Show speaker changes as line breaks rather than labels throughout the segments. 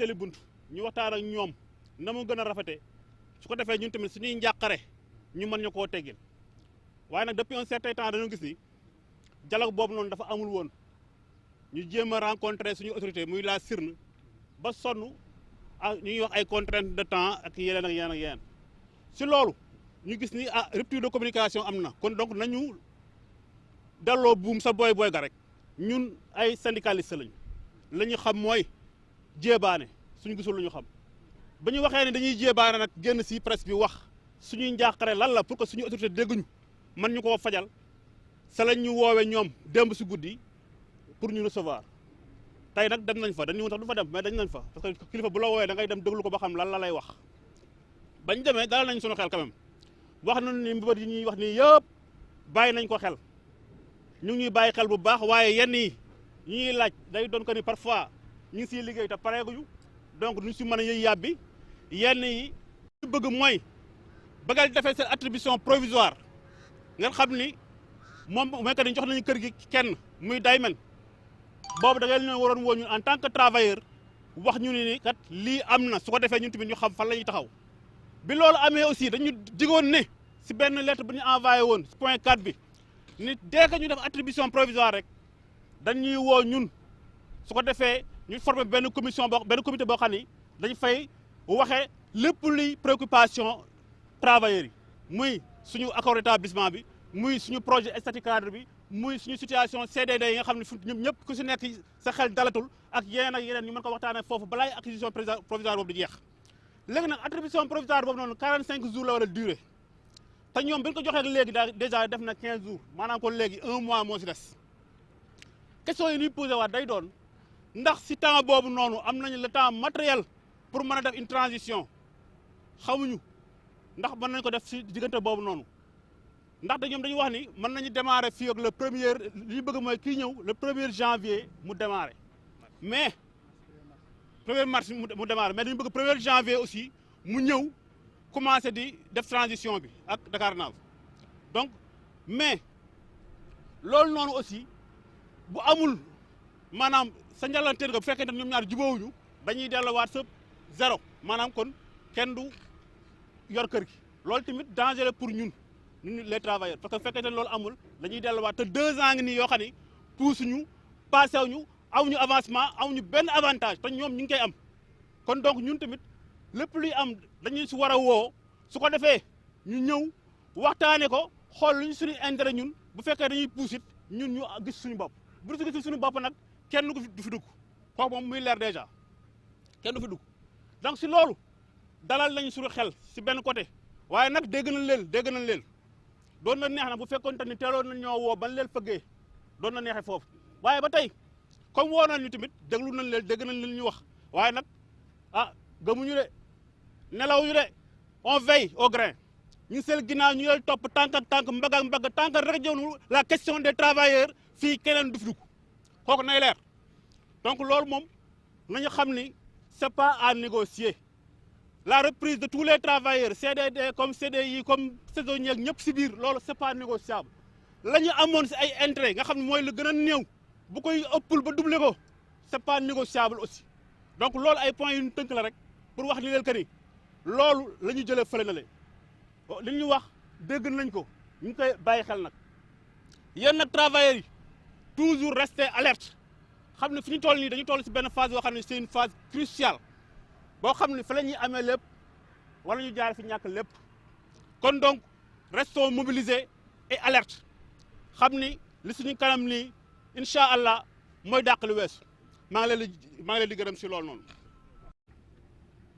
seeli bunt ñu waxtaan ak ñoom na mu gën a rafete su ko defee ñun tamit suñuy njàqare ñu mën ñu koo teggil waaye nag depuis un certain temps dañoo gis ni dialogue boobu noonu dafa amul woon ñu jéem a rencontrer suñu autorité muy la SIRN ba sonn ak ñuy wax ay contraintes de temps ak yeneen ak yeneen ak yeneen si loolu ñu gis ni rupture de communication am na kon donc nañu delloo buum sa booy ga rek ñun ay syndicalistes lañu la ñu xam mooy jéebaane suñu gisul lu ñu xam ba ñu waxee ne dañuy jéebaane nag génn si presse bi wax suñuy njàqare lan la pour que suñu autorité dégguñu man ñu koo fajal sa lañ ñu woowee ñoom démb si guddi pour ñu recevoir tey nag dem nañ fa dañu tax du fa dem mais dañ nañ fa parce que kilifa bu la woowee da ngay dem déglu ko ba xam lan la lay wax bañ demee dalal nañ suñu xel quand même wax nañu ni mbëbët yi ñuy wax nii yëpp bàyyi nañ ko xel ñu ngi ñuy bàyyi xel bu baax waaye yenn yi ñuy laaj day doon ko ni parfois ñu ngi siy liggéey te pareeguñu donc duñ si mën a yëy yàbbi yenn yi ñu bëgg mooy bëggal defee seen attribution provisoire ngeen xam ni moom mooy que ni jox nañu kër gi kenn muy Daymen boobu da ngeen waroon woo ñun en tant que travailleur wax ñu ni kat lii am na su ko defee ñun tamit ñu xam fan la ñuy taxaw bi loolu amee aussi dañu digoon ne si benn lettre bu ñu envoyé woon point 4 bi ni dès que ñu def attribution provisoire rek dañuy woo ñun su ko defee ñu former benn commission benn comité boo xam ni dañ fay waxee lépp luy préoccupation travailleurs yi muy suñu accord d'établissement bi muy suñu projet statut cadre bi muy suñu situation CDD yi nga xam ne ñoom ñëpp ku si nekk sa xel dalatul ak yeneen ñu mën ko waxtaanee foofu balaay acquisition provisoire boobu di jeex léegi nag attribution provisoire boobu noonu 45 jours la war a durer te ñoom bi ñu ko joxee léegi déjà def na 15 jours maanaam kon léegi 1 mois moo si des question yi ñuy posé waat day doon ndax si temps boobu noonu am nañu le temps matériel pour mën a def une transition xamuñu ndax mën nañu ko def si diggante boobu noonu ndaxte ñoom dañu wax ni mën nañu démarrer fii ak le premier li ñu bëgg mooy kii ñëw le 1er janvier mu démarrer mais 1er mars mu démarrer mais dañu bëgg 1er janvier aussi mu ñëw commencé di def transition bi ak Dakarnave donc mais loolu noonu aussi bu amul maanaam sa njalanteer nga bu fekkee ne ñoom ñaar jubóowuñu dañuy delluwaat sa zéro maanaam kon kenn du yor kër gi loolu tamit danger pour ñun les travailleurs parce que bu fekkee ne loolu amul dañuy delluwaat te 2 ans ngi nii yoo xam ni puusuñu passé wuñu amuñu avancement amuñu benn avantage te ñoom ñu ngi koy am kon donc ñun tamit lépp luy am dañuy si war a woo su ko defee ñu ñëw waxtaane ko xool lu ñu suñu intérêt ñun bu fekkee dañuy puusit ñun ñu gis suñu bopp bu ñu gis suñu bopp nag kenn du fi dugg kooku moom muy leer déjà kenn du fi dugg donc si loolu dalal nañu suñu xel si benn côté waaye nag dégg nañ leen doon na neex na bu fekkoon te ni teeloon nañ ñoo woo ban leen fëggee doon na neexee foofu waaye ba tey comme woo nañ ñu tamit déglu nañ leen dégg nañ leen ñu wax waaye nag gëmuñu de nelawuñu de on veille au grain ñu ngi seen ginnaaw ñu ngi topp tànk ak tànk mbagg ak mbagg tànk rek jëwnu la question des travailleurs fii keneen du fi dugg kooku nay leer donc loolu moom nañu xam ni c'est pas à négocier la reprise de tous les travailleurs CDD comme CDI comme saisonniers ak ñëpp si biir loolu c'est pas négociable la ñu amoon si ay intérêt nga xam ne mooy lu gën a néew bu koy ëppul ba doublé ko c'est pas négociable aussi donc loolu ay points yu ñu tënk la rek pour wax ni leen que ni loolu la ñu jëlee fële na le li ñu wax dégg nañ ko ñu ngi koy bàyyi xel nag yéen nag travailleurs yi toujours rester alerte xam ne fi ñu toll nii dañu toll si benn phase boo xam ne c'est une phase cruciale boo xam ne fa la ñuy amee lépp wala ñu jaar fi ñàkk lépp kon donc restons mobilisés et alerte xam ni li suñu kanam nii incha allah mooy dàq lu weesu maa ngi leen di gërëm si loolu noonu.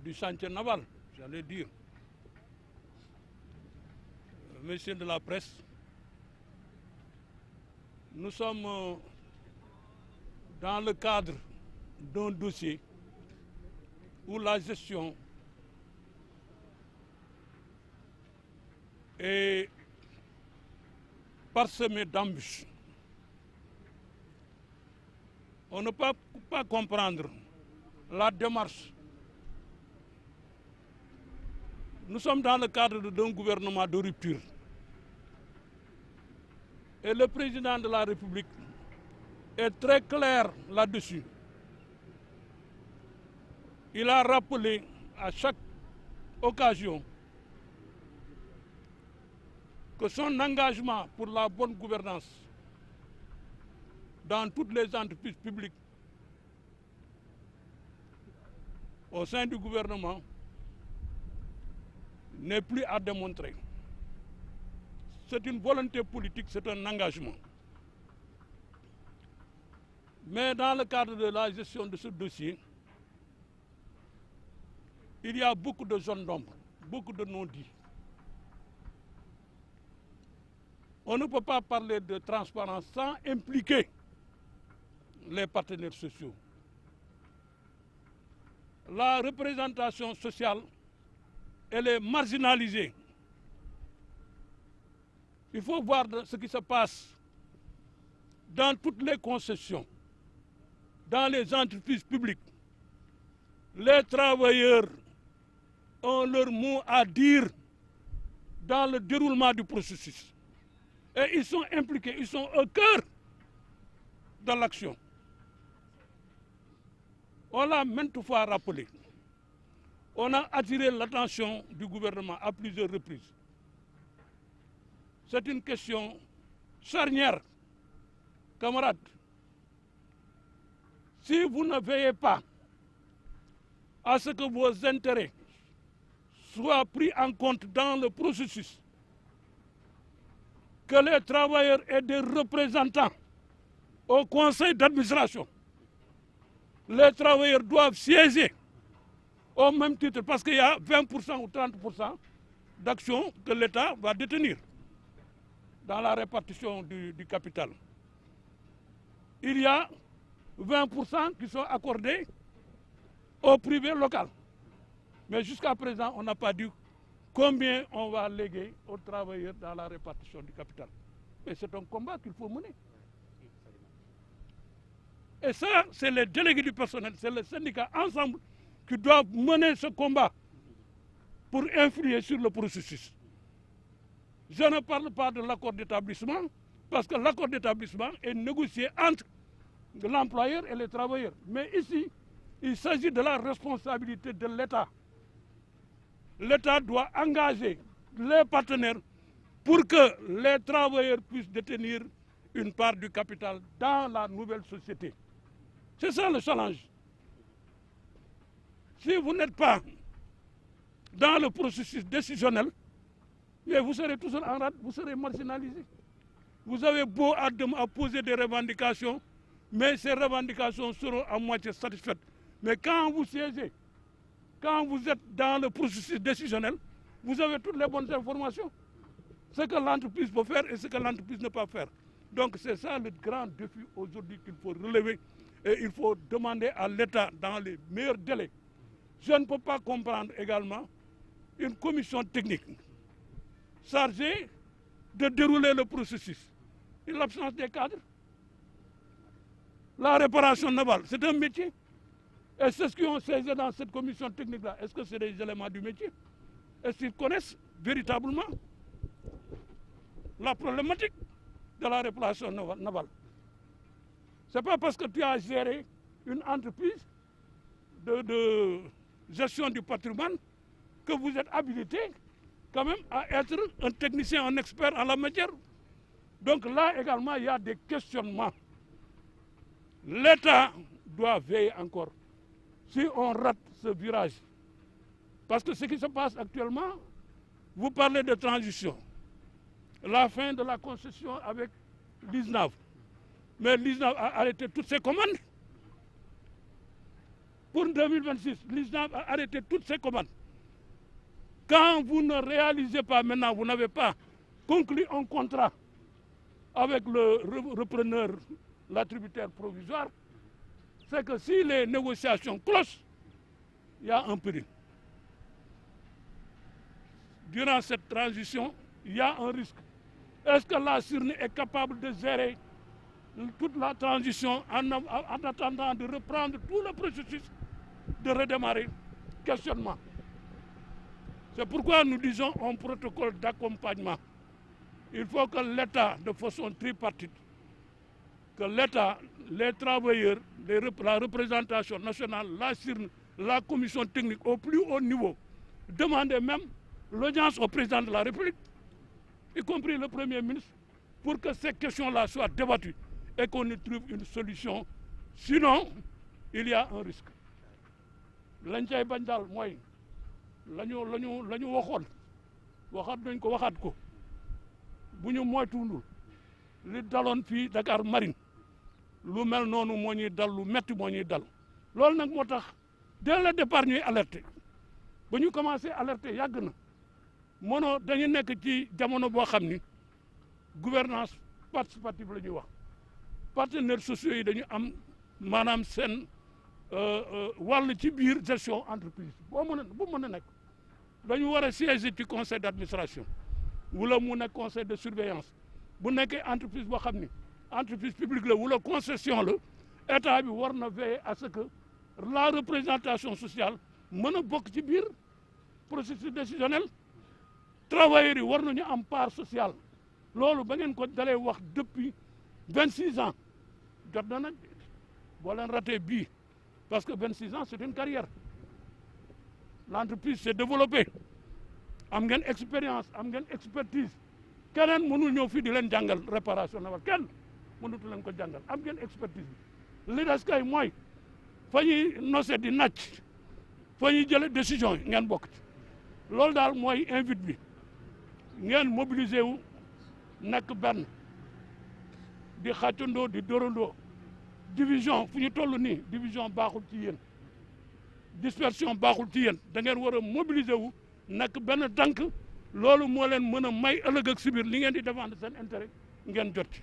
Du chantier naval, j'allais dire. Messieurs de la presse, nous sommes dans le cadre d'un dossier où la gestion est parsemée d'embûches. On ne peut pas comprendre la démarche. Nous sommes dans le cadre d'un gouvernement de rupture. Et le président de la République est très clair là-dessus. il a rappelé à chaque occasion que son engagement pour la bonne gouvernance dans toutes les entreprises publiques au sein du gouvernement n'est plus à démontrer. C'est une volonté politique, c'est un engagement. Mais dans le cadre de la gestion de ce dossier, il y a beaucoup de zones d'ombre, beaucoup de non-dits. On ne peut pas parler de transparence sans impliquer les partenaires sociaux. La représentation sociale, elle est marginalisée. Il faut voir ce qui se passe dans toutes les concessions, dans les entreprises publiques. Les travailleurs ont leur mot à dire dans le déroulement du processus. Et ils sont impliqués, ils sont au cœur de l'action. On l'a maintes fois rappelé. On a attiré l'attention du gouvernement à plusieurs reprises. C'est une question charnière, camarades. Si vous ne veillez pas à ce que vos intérêts soient pris en compte dans le processus, que les travailleurs aient des représentants au conseil d'administration, les travailleurs doivent siéger au même titre parce qu'il y a 20% ou 30% d'actions que l'État va détenir dans la répartition du capital. Il y a 20% qui sont accordés au privé local. Mais jusqu'à présent, on n'a pas dit combien on va léguer aux travailleurs dans la répartition du capital. Mais c'est un combat qu'il faut mener. Et ça, c'est les délégués du personnel, c'est les syndicats ensemble qui doivent mener ce combat pour influer sur le processus. Je ne parle pas de l'accord d'établissement, parce que l'accord d'établissement est négocié entre l'employeur et les travailleurs. Mais ici, il s'agit de la responsabilité de l'État. L'État doit engager les partenaires pour que les travailleurs puissent détenir une part du capital dans la nouvelle société. C'est ça le challenge. Si vous n'êtes pas dans le processus décisionnel, vous serez toujours en rade, vous serez marginalisé. Vous avez beau à poser des revendications, mais ces revendications seront à moitié satisfaites. Mais quand vous siégez, quand vous êtes dans le processus décisionnel, vous avez toutes les bonnes informations. Ce que l'entreprise peut faire et ce que l'entreprise ne peut pas faire. Donc c'est ça le grand défi aujourd'hui qu'il faut relever. Et il faut demander à l'État dans les meilleurs délais. Je ne peux pas comprendre également une commission technique chargée de dérouler le processus. Et l'absence des cadres. La réparation navale, c'est un métier. Et c'est ce qu'ils ont saisi dans cette commission technique-là. Est-ce que c'est des éléments du métier? Est-ce qu'ils connaissent véritablement la problématique de la réparation navale? Ce n'est pas parce que tu as géré une entreprise de gestion du patrimoine que vous êtes habilité quand même à être un technicien, un expert en la matière. Donc là également, il y a des questionnements. L'État doit veiller encore. Si on rate ce virage, parce que ce qui se passe actuellement, vous parlez de transition, la fin de la concession avec l'ISNAV. Mais l'ISNAV a arrêté toutes ses commandes. Pour 2026, l'ISNAV a arrêté toutes ses commandes. Quand vous ne réalisez pas maintenant, vous n'avez pas conclu un contrat avec le repreneur, l'attributaire provisoire, c'est que si les négociations clochent, il y a un péril. Durant cette transition, il y a un risque. Est-ce que la CIRN est capable de gérer toute la transition en attendant de reprendre tout le processus de redémarrer? Questionnement. C'est pourquoi nous disons un protocole d'accompagnement. Il faut que l'État, de façon tripartite, que l'État, les travailleurs, la représentation nationale, la CIRN la commission technique au plus haut niveau demandait même l'audience au président de la République, y compris le Premier ministre, pour que ces questions-là soient débattues et qu'on y trouve une solution. Sinon, il y a un risque. lañ cay bañ daal mooy la ñu waxoon waxaat nañ ko waxaat ko bu ñu moytuwul li daloon fii Dakar Marine lu mel noonu moo ñuy dal, lu metti moo ñuy dal. loolu nag moo tax dès le départ ñuy alerter ba ñu commencé alerter yàgg na mënoo dañu nekk ci jamono boo xam ni gouvernance participative la ñuy wax partenaires sociaux yi dañu am maanaam seen wàll ci biir gestion entreprise bu mën a nekk dañu war a siéger ci conseil d'administration wala mu nekk conseil de surveillance bu nekkee entreprise boo xam ni entreprise publique la wala concession la état bi war na veiller à ce que la représentation sociale mën a bokk ci biir processus décisionnel. Travailleurs yi war nañu am part sociale loolu ba ngeen ko dalee wax depuis 26 ans jot na nag boo leen raté bii parce que 26 ans c'est une carrière l'entreprise s'est développée am ngeen expérience am ngeen expertise keneen mënul ñëw fii di leen jàngal réparation navale kenn mënutu leen ko jàngal am ngeen expertise bi li des kay mooy fa ñuy nose di nàcc fa ñuy jële décision yi ngeen bokk ci loolu daal mooy invite bi ngeen mobiliser wu nekk benn di xàccandoo di dóorandoo division fu ñu toll nii division baaxul ci yéen dispersion baaxul ci yéen da ngeen war a mobiliser wu nekk benn tànk loolu moo leen mën a may ëllëg ak si biir li ngeen di défendre seen intérêt ngeen jot ci